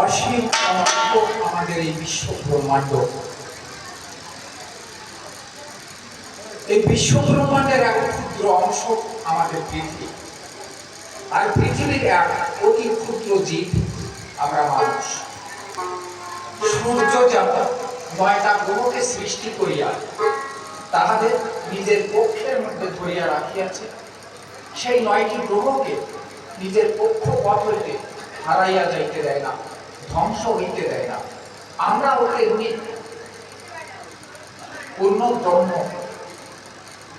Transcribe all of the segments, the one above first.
অসীম আমাদের এই বিশ্ব ব্রহ্মাণ্ড, এই বিশ্ব ব্রহ্মাণ্ডের এক ক্ষুদ্র অংশ আমাদের পৃথিবী, আর পৃথিবীর এক অতি ক্ষুদ্র জীব আমরা মানুষ। সূর্য যেমন ৯টা গ্রহকে সৃষ্টি করিয়া তাহাদের নিজের পক্ষের মধ্যে ধরিয়া রাখিয়াছে, সেই ৯টি গ্রহকে নিজের কক্ষপথ হইতে হারাইয়া যাইতে দেয় না, ধ্বংস হইতে দেয় না। আমরা ওকে এমনি পূর্ণ ব্রহ্ম,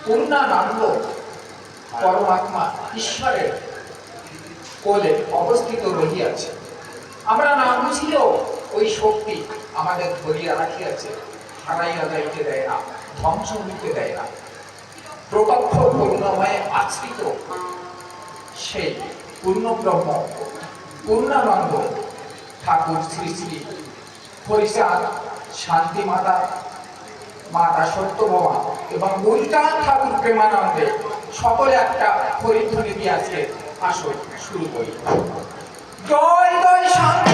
পূর্ণানন্দ পরমাত্মা ঈশ্বরের কোলে অবস্থিত রহিয়াছে। আমরা না বুঝিলেও ওই শক্তি আমাদের ধরিয়া রাখিয়াছে, হারাইয়া যাইতে দেয় না, ধ্বংস হইতে দেয় না। প্রত্যক্ষ করুণাময়ে আশ্রিত সেই পূর্ণ ব্রহ্ম পূর্ণানন্দ ঠাকুর শ্রী শ্রী হরিচাঁদ, শান্তি মাতা, মাতা সত্যভামা এবং গুরুচাঁদ ঠাকুর প্রেমানন্দে সকলে একটা হরিধ্বনি দিয়ে আজকে আসর শুরু করি। জয় জয় শান্তি।